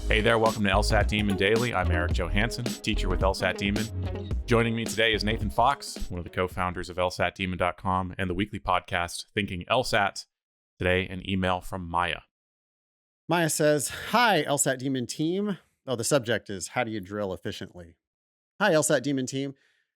Hey there, welcome to LSAT Demon Daily. I'm Eric Johansson, teacher with LSAT Demon. Joining me today is Nathan Fox, one of the co-founders of LSATdemon.com and the weekly podcast, Thinking LSAT. Today, an email from Maya. Maya says, "Hi, LSAT Demon team." Oh, the subject is, how do you drill efficiently? Hi, LSAT Demon team.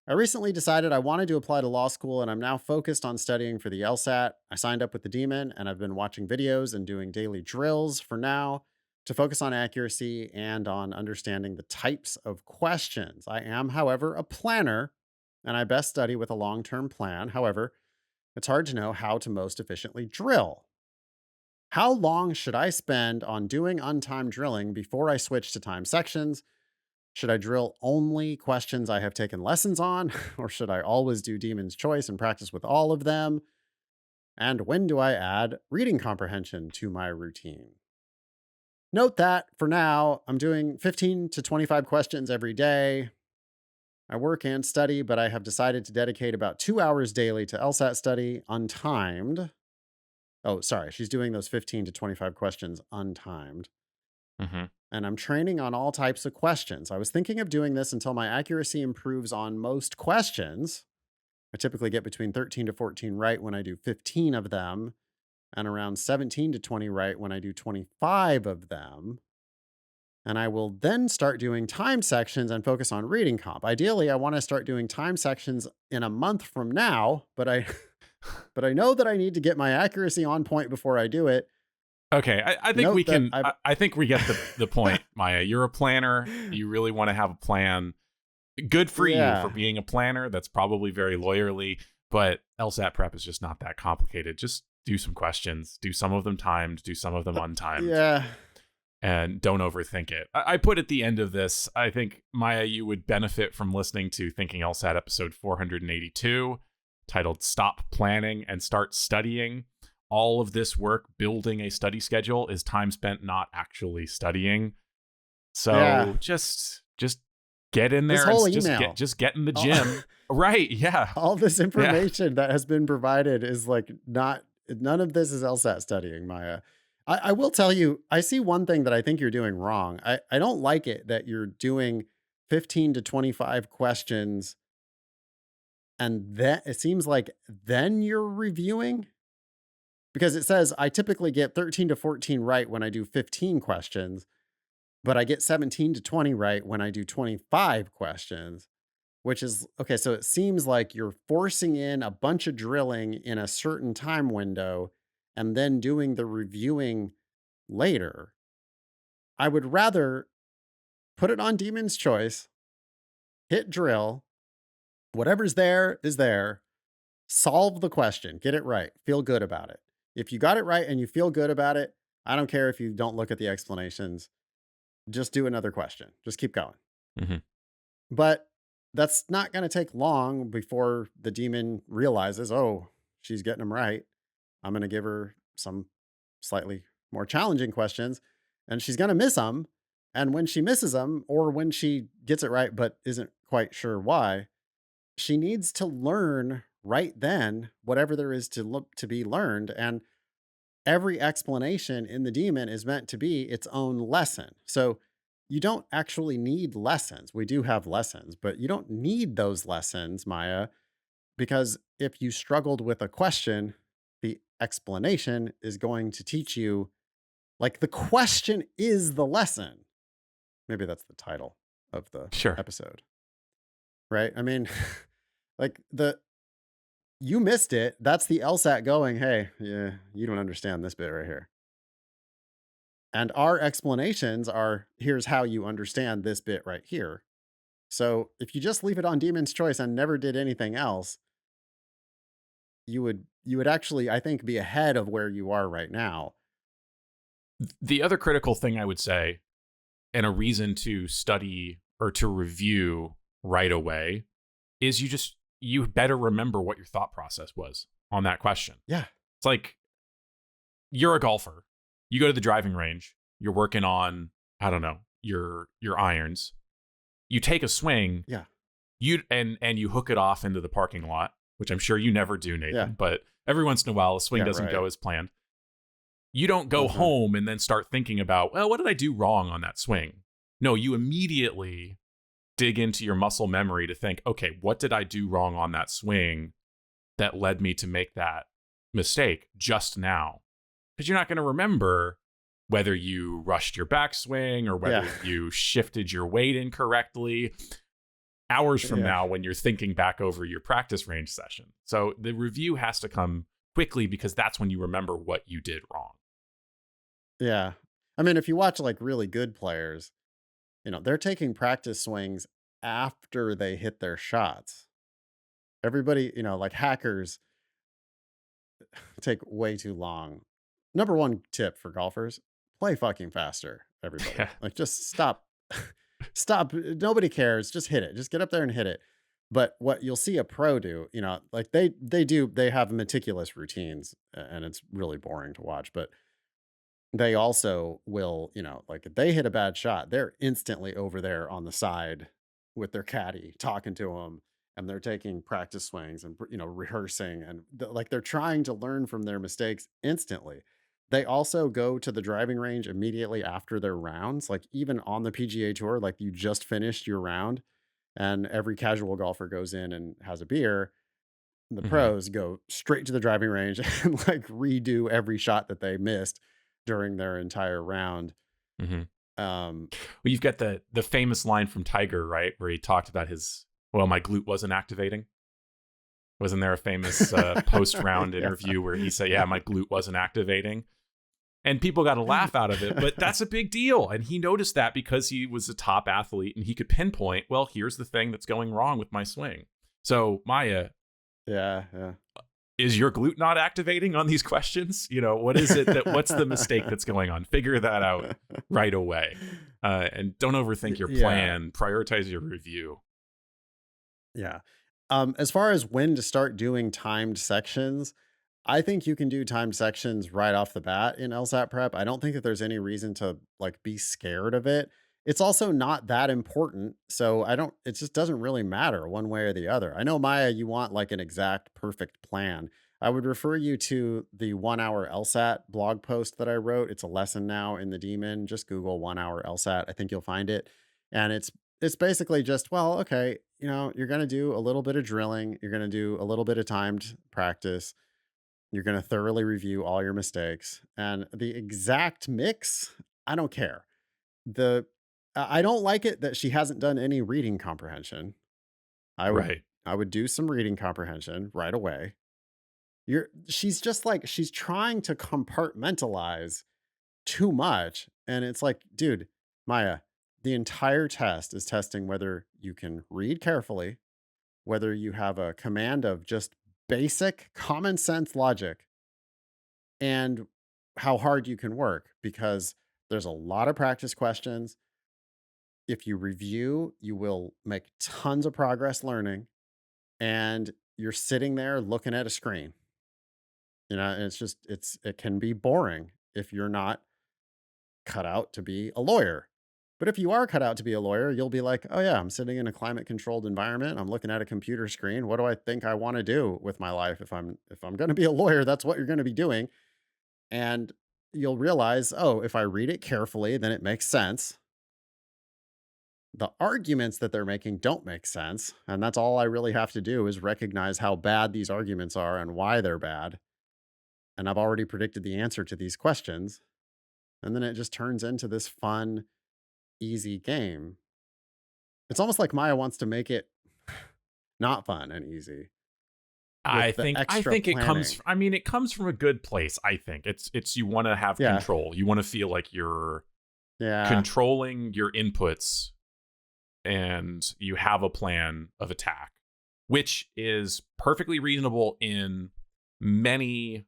I recently decided I wanted to apply to law school, and I'm now focused on studying for the LSAT. I signed up with the Demon, and I've been watching videos and doing daily drills for now to focus on accuracy and on understanding the types of questions. I am, however, a planner, and I best study with a long-term plan. However, it's hard to know how to most efficiently drill. How long should I spend on doing untimed drilling before I switch to time sections? Should I drill only questions I have taken lessons on, or should I always do Demon's Choice and practice with all of them? And when do I add reading comprehension to my routine? Note that for now, I'm doing 15 to 25 questions every day. I work and study, but I have decided to dedicate about 2 hours daily to LSAT study untimed. Oh, sorry. She's doing those 15 to 25 questions untimed. And I'm training on all types of questions. I was thinking of doing this until my accuracy improves on most questions. I typically get between 13 to 14 right when I do 15 of them, and around 17 to 20 right when I do 25 of them. And I will then start doing time sections and focus on reading comp. Ideally, I want to start doing time sections in a month from now, but I know that I need to get my accuracy on point before I do it. Okay, I think we can. I think we get the point, Maya. You're a planner. You really want to have a plan. Good for you for being a planner. That's probably very lawyerly, but LSAT prep is just not that complicated. Just do some questions. Do some of them timed. Do some of them untimed. Yeah. And don't overthink it. I put at the end of this, I think, Maya, you would benefit from listening to Thinking LSAT episode 482, titled Stop Planning and Start Studying. All of this work, building a study schedule, is time spent not actually studying. So just get in there. This whole and just get in the gym. Right, yeah. All this information that has been provided is like none of this is LSAT studying, Maya. I will tell you, I see one thing that I think you're doing wrong. I don't like it that you're doing 15 to 25 questions and then it seems like then you're reviewing. Because it says I typically get 13 to 14 right when I do 15 questions, but I get 17 to 20 right when I do 25 questions, which is okay. So it seems like you're forcing in a bunch of drilling in a certain time window and then doing the reviewing later. I would rather put it on Demon's Choice, hit drill, whatever's there is there, solve the question, get it right, feel good about it. If you got it right and you feel good about it, I don't care if you don't look at the explanations. Just do another question. Just keep going. But that's not going to take long before the Demon realizes, oh, she's getting them right. I'm going to give her some slightly more challenging questions and she's going to miss them. And when she misses them, or when she gets it right but isn't quite sure why, she needs to learn right then whatever there is to be learned. And every explanation in the Demon is meant to be its own lesson. So you don't actually need lessons. We do have lessons, but you don't need those lessons, Maya, because if you struggled with a question, the explanation is going to teach you, like, the question is the lesson. Maybe that's the title of the episode, right? I mean, like you missed it. That's the LSAT going, hey, yeah, you don't understand this bit right here. And our explanations are, here's how you understand this bit right here. So if you just leave it on Demon's Choice and never did anything else, you would actually, I think, be ahead of where you are right now. The other critical thing I would say, and a reason to study or to review right away, is you better remember what your thought process was on that question. Yeah. It's like, you're a golfer. You go to the driving range. You're working on, I don't know, your irons. You take a swing. Yeah. And you hook it off into the parking lot, which I'm sure you never do, Nathan. Yeah. But every once in a while, a swing doesn't go as planned. You don't go Uh-huh. home and then start thinking about, well, what did I do wrong on that swing? No, you immediately dig into your muscle memory to think, okay, what did I do wrong on that swing that led me to make that mistake just now? Because you're not going to remember whether you rushed your backswing or whether Yeah. you shifted your weight incorrectly hours from Yeah. now when you're thinking back over your practice range session. So the review has to come quickly because that's when you remember what you did wrong. Yeah. I mean, if you watch like really good players, they're taking practice swings after they hit their shots. Everybody, like hackers take way too long. Number one tip for golfers, play fucking faster, everybody. Yeah. Like just stop. Stop. Nobody cares. Just hit it. Just get up there and hit it. But what you'll see a pro do, like they have meticulous routines and it's really boring to watch, but they also will, like if they hit a bad shot, they're instantly over there on the side with their caddy talking to them and they're taking practice swings and rehearsing and like they're trying to learn from their mistakes instantly. They also go to the driving range immediately after their rounds, like even on the PGA Tour, like you just finished your round and every casual golfer goes in and has a beer. The Mm-hmm. pros go straight to the driving range and like redo every shot that they missed during their entire round. Mm-hmm. Um, Well, you've got the famous line from Tiger, right, where he talked about his, well, my glute wasn't activating. Wasn't there a famous post round yeah. interview where he said, yeah, my glute wasn't activating? And people got a laugh out of it, but that's a big deal. And he noticed that because he was a top athlete and he could pinpoint, well, here's the thing that's going wrong with my swing. So, Maya, Yeah, yeah. is your glute not activating on these questions? What is it what's the mistake that's going on? Figure that out right away. And don't overthink your Yeah, plan. Prioritize your review. yeah. As far as when to start doing timed sections, I think you can do timed sections right off the bat in LSAT prep. I don't think that there's any reason to like be scared of it. It's also not that important, so it just doesn't really matter one way or the other. I know Maya, you want like an exact perfect plan. I would refer you to the 1 hour LSAT blog post that I wrote. It's a lesson now in the Demon. Just Google 1 hour LSAT. I think you'll find it. And it's basically just, well, okay, you're going to do a little bit of drilling, you're going to do a little bit of timed practice, you're going to thoroughly review all your mistakes, and the exact mix, I don't care. The I don't like it that she hasn't done any reading comprehension. I would Right. I would do some reading comprehension right away. She's just like she's trying to compartmentalize too much. And it's like, dude, Maya, the entire test is testing whether you can read carefully, whether you have a command of just basic common sense logic, and how hard you can work because there's a lot of practice questions. If you review, you will make tons of progress learning, and you're sitting there looking at a screen. And it can be boring if you're not cut out to be a lawyer. But if you are cut out to be a lawyer, you'll be like, oh, yeah, I'm sitting in a climate controlled environment. I'm looking at a computer screen. What do I think I want to do with my life? If I'm going to be a lawyer, that's what you're going to be doing. And you'll realize, oh, if I read it carefully, then it makes sense. The arguments that they're making don't make sense. And that's all I really have to do is recognize how bad these arguments are and why they're bad. And I've already predicted the answer to these questions. And then it just turns into this fun, easy game. It's almost like Maya wants to make it not fun and easy I with the think I extra think it comes planning. I mean it comes from a good place, I think. It's you want to have Yeah. control. You want to feel like you're Yeah. controlling your inputs and you have a plan of attack, which is perfectly reasonable in many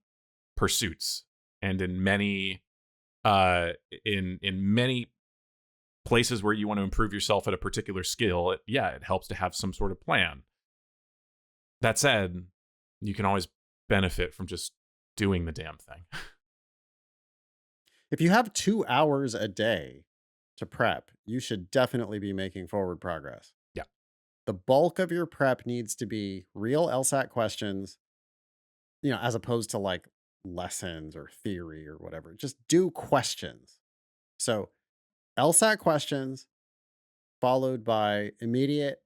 pursuits and in many in many places where you want to improve yourself at a particular skill. It helps to have some sort of plan. That said, you can always benefit from just doing the damn thing. If you have 2 hours a day to prep, you should definitely be making forward progress. Yeah. The bulk of your prep needs to be real LSAT questions, as opposed to like lessons or theory or whatever. Just do questions. So LSAT questions followed by immediate,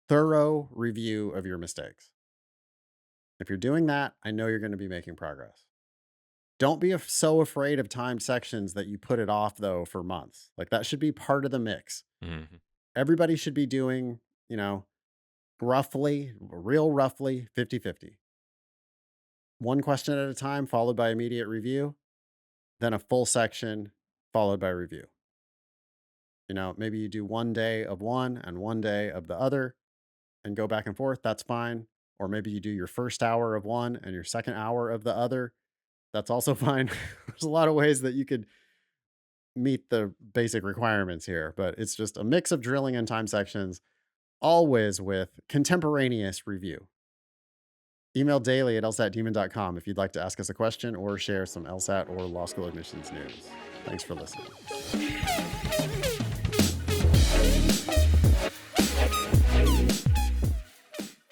thorough review of your mistakes. If you're doing that, I know you're going to be making progress. Don't be so afraid of timed sections that you put it off, though, for months. Like that should be part of the mix. Mhm. Everybody should be doing, roughly 50-50. One question at a time, followed by immediate review, then a full section, followed by review. Maybe you do one day of one and one day of the other and go back and forth. That's fine. Or maybe you do your first hour of one and your second hour of the other. That's also fine. There's a lot of ways that you could meet the basic requirements here, but it's just a mix of drilling and time sections, always with contemporaneous review. Email daily at lsatdemon.com if you'd like to ask us a question or share some LSAT or law school admissions news. Thanks for listening.